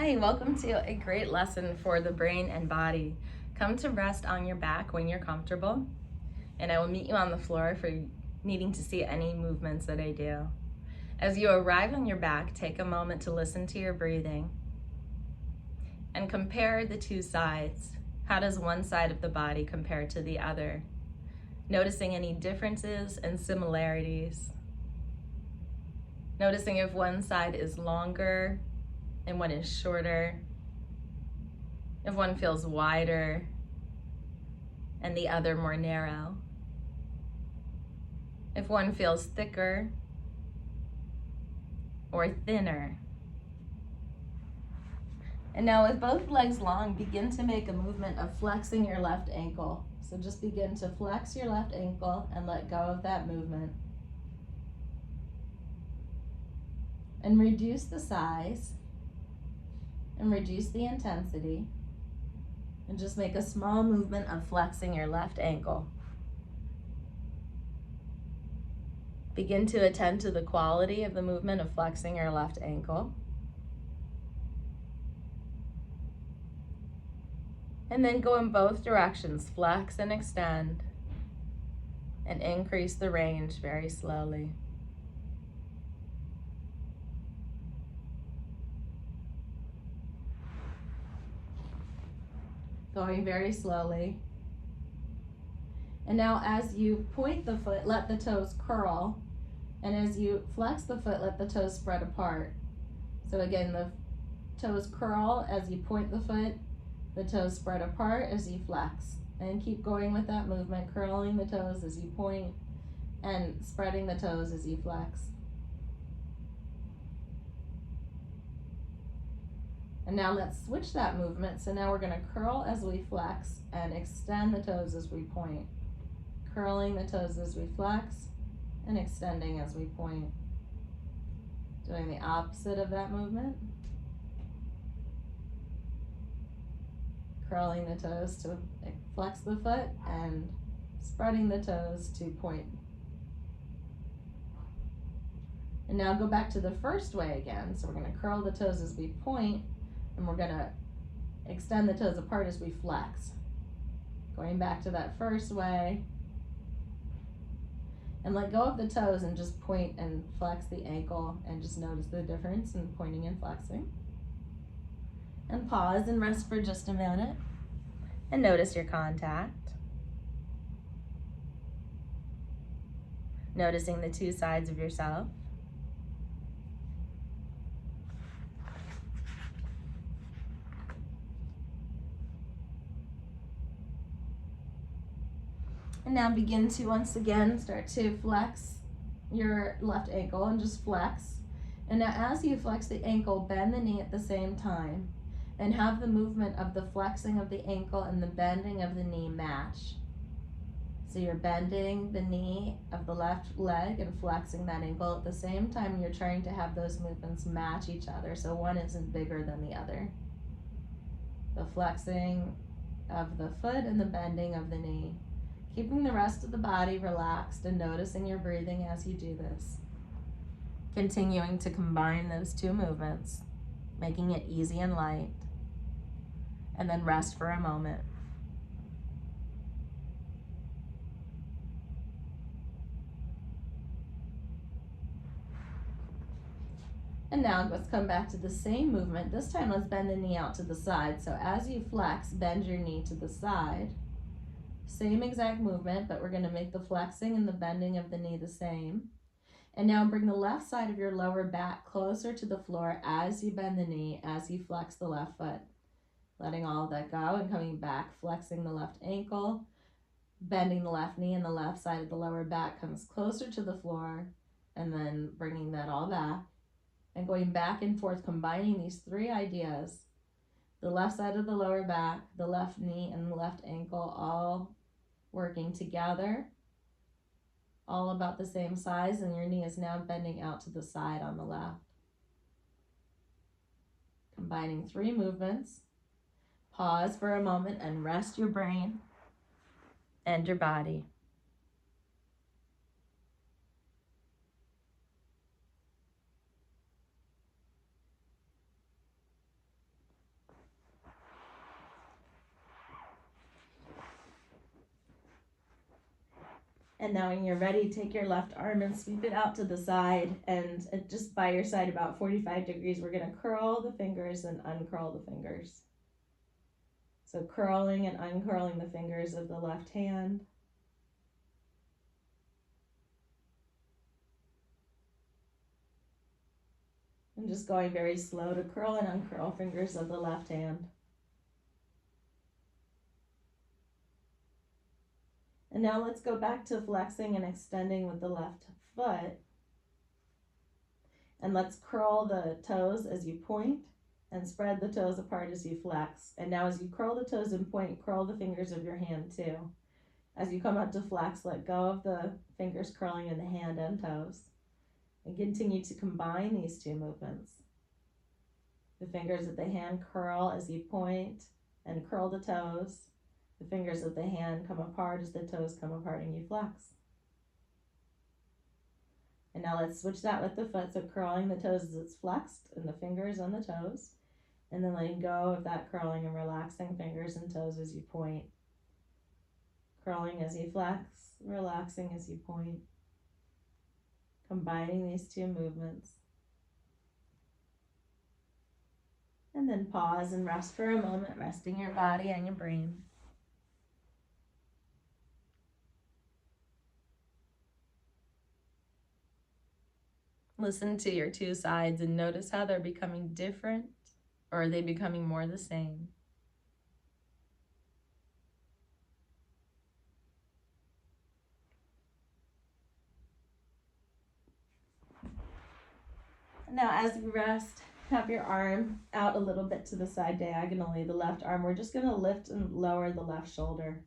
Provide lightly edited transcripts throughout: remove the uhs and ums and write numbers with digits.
Hi, welcome to a great lesson for the brain and body. Come to rest on your back when you're comfortable, and I will meet you on the floor for needing to see any movements that I do. As you arrive on your back, take a moment to listen to your breathing and compare the two sides. How does one side of the body compare to the other? Noticing any differences and similarities. Noticing if one side is longer and one is shorter, if one feels wider and the other more narrow, if one feels thicker or thinner. And now with both legs long, begin to make a movement of flexing your left ankle. So just begin to flex your left ankle and let go of that movement. And reduce the size and reduce the intensity. And just make a small movement of flexing your left ankle. Begin to attend to the quality of the movement of flexing your left ankle. And then go in both directions, flex and extend, and increase the range very slowly. Going very slowly. And now as you point the foot, let the toes curl. And as you flex the foot, let the toes spread apart. So again, the toes curl as you point the foot, the toes spread apart as you flex. And keep going with that movement, curling the toes as you point and spreading the toes as you flex. And now let's switch that movement. So now we're going to curl as we flex and extend the toes as we point. Curling the toes as we flex and extending as we point. Doing the opposite of that movement. Curling the toes to flex the foot and spreading the toes to point. And now go back to the first way again. So we're going to curl the toes as we point, and we're going to extend the toes apart as we flex. Going back to that first way. And let go of the toes and just point and flex the ankle and just notice the difference in pointing and flexing. And pause and rest for just a minute and notice your contact. Noticing the two sides of yourself. And now begin to once again start to flex your left ankle and just flex. And now as you flex the ankle, bend the knee at the same time and have the movement of the flexing of the ankle and the bending of the knee match. So you're bending the knee of the left leg and flexing that ankle at the same time. You're trying to have those movements match each other so one isn't bigger than the other. The flexing of the foot and the bending of the knee. Keeping the rest of the body relaxed and noticing your breathing as you do this. Continuing to combine those two movements, making it easy and light, and then rest for a moment. And now let's come back to the same movement. This time let's bend the knee out to the side. So as you flex, bend your knee to the side. Same exact movement, but we're going to make the flexing and the bending of the knee the same. And now bring the left side of your lower back closer to the floor as you bend the knee, as you flex the left foot. Letting all of that go and coming back, flexing the left ankle, bending the left knee, and the left side of the lower back comes closer to the floor, and then bringing that all back. And going back and forth, combining these three ideas, the left side of the lower back, the left knee, and the left ankle all working together, all about the same size, and your knee is now bending out to the side on the left. Combining three movements. Pause for a moment and rest your brain and your body. And now when you're ready, take your left arm and sweep it out to the side, and just by your side about 45 degrees, we're gonna curl the fingers and uncurl the fingers. So curling and uncurling the fingers of the left hand. And just going very slow to curl and uncurl fingers of the left hand. And now let's go back to flexing and extending with the left foot. And let's curl the toes as you point and spread the toes apart as you flex. And now as you curl the toes and point, curl the fingers of your hand too. As you come up to flex, let go of the fingers curling in the hand and toes. And continue to combine these two movements. The fingers of the hand curl as you point and curl the toes. The fingers of the hand come apart as the toes come apart and you flex. And now let's switch that with the foot. So curling the toes as it's flexed and the fingers on the toes. And then letting go of that curling and relaxing fingers and toes as you point. Curling as you flex, relaxing as you point. Combining these two movements. And then pause and rest for a moment, resting your body and your brain. Listen to your two sides and notice how they're becoming different, or are they becoming more the same? Now as you rest, have your arm out a little bit to the side diagonally, the left arm. We're just going to lift and lower the left shoulder.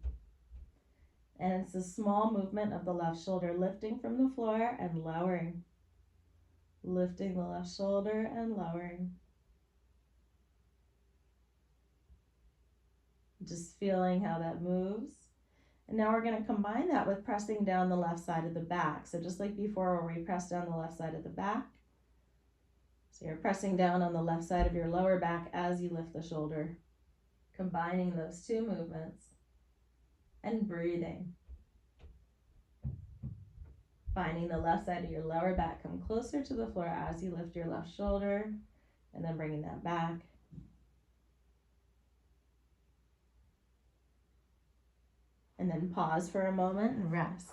And it's a small movement of the left shoulder, lifting from the floor and lowering. Lifting the left shoulder and lowering. Just feeling how that moves. And now we're going to combine that with pressing down the left side of the back. So just like before where we pressed down the left side of the back. So you're pressing down on the left side of your lower back as you lift the shoulder. Combining those two movements and breathing. Finding the left side of your lower back come closer to the floor as you lift your left shoulder, and then bringing that back. And then pause for a moment and rest.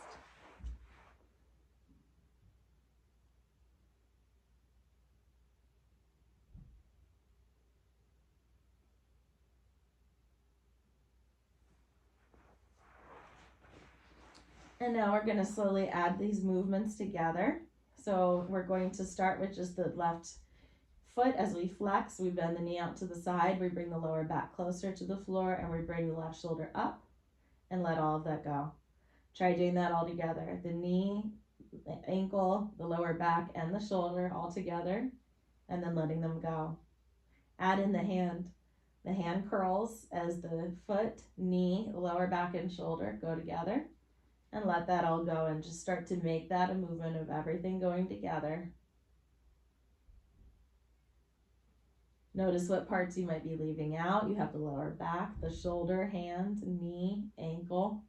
And now we're going to slowly add these movements together. So we're going to start with just the left foot. As we flex, we bend the knee out to the side, we bring the lower back closer to the floor, and we bring the left shoulder up and let all of that go. Try doing that all together. The knee, the ankle, the lower back, and the shoulder all together, and then letting them go. Add in the hand. The hand curls as the foot, knee, lower back, and shoulder go together. And let that all go and just start to make that a movement of everything going together. Notice what parts you might be leaving out. You have the lower back, the shoulder, hand, knee, ankle.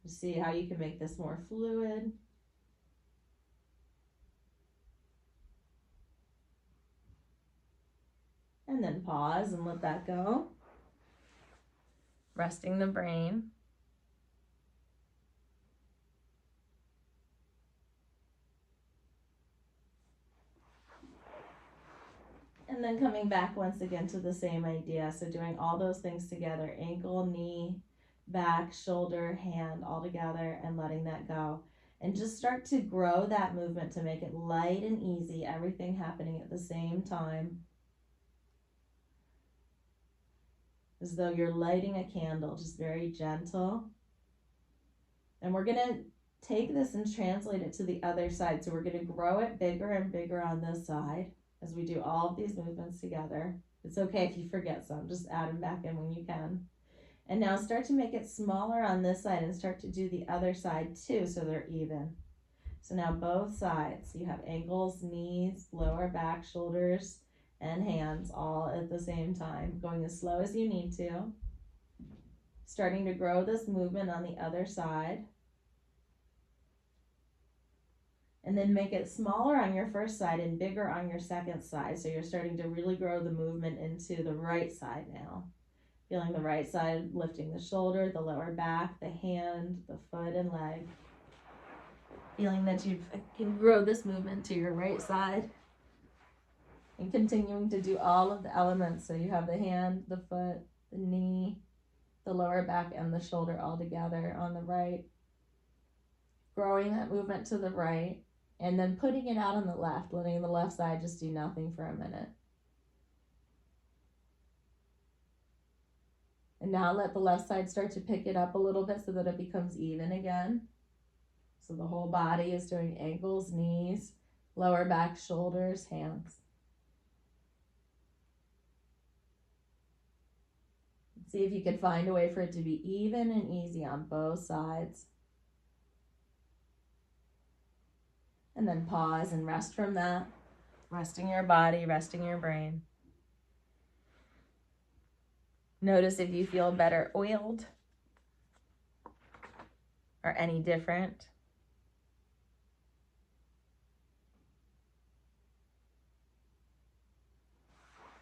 Just see how you can make this more fluid. And then pause and let that go. Resting the brain. And then coming back once again to the same idea. So doing all those things together, ankle, knee, back, shoulder, hand, all together, and letting that go. And just start to grow that movement to make it light and easy, everything happening at the same time. As though you're lighting a candle, just very gentle. And we're gonna take this and translate it to the other side. So we're gonna grow it bigger and bigger on this side. As we do all of these movements together. It's okay if you forget some, just add them back in when you can. And now start to make it smaller on this side and start to do the other side too so they're even. So now both sides, you have ankles, knees, lower back, shoulders, and hands all at the same time, going as slow as you need to. Starting to grow this movement on the other side. And then make it smaller on your first side and bigger on your second side. So you're starting to really grow the movement into the right side now. Feeling the right side, lifting the shoulder, the lower back, the hand, the foot and leg. Feeling that you can grow this movement to your right side. And continuing to do all of the elements. So you have the hand, the foot, the knee, the lower back, and the shoulder all together on the right. Growing that movement to the right. And then putting it out on the left, letting the left side just do nothing for a minute. And now let the left side start to pick it up a little bit so that it becomes even again. So the whole body is doing ankles, knees, lower back, shoulders, hands. See if you can find a way for it to be even and easy on both sides. And then pause and rest from that. Resting your body, resting your brain. Notice if you feel better oiled or any different.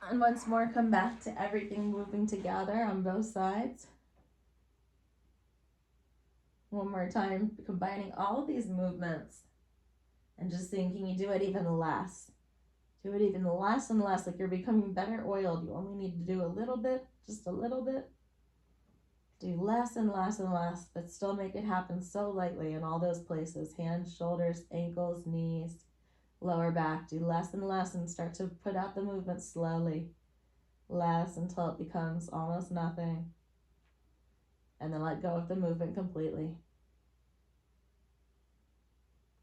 And once more, come back to everything moving together on both sides. One more time, combining all of these movements and just seeing, can you do it even less? Do it even less and less, like you're becoming better oiled. You only need to do a little bit, just a little bit. Do less and less and less, but still make it happen so lightly in all those places. Hands, shoulders, ankles, knees, lower back. Do less and less and start to put out the movement slowly. Less until it becomes almost nothing. And then let go of the movement completely.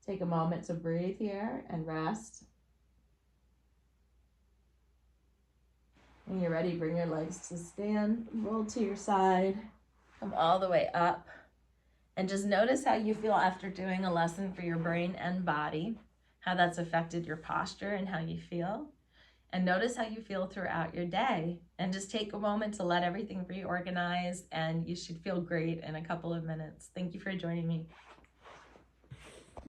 Take a moment to breathe here and rest. When you're ready, bring your legs to stand, roll to your side, come all the way up. And just notice how you feel after doing a lesson for your brain and body, how that's affected your posture and how you feel. And notice how you feel throughout your day. And just take a moment to let everything reorganize, and you should feel great in a couple of minutes. Thank you for joining me.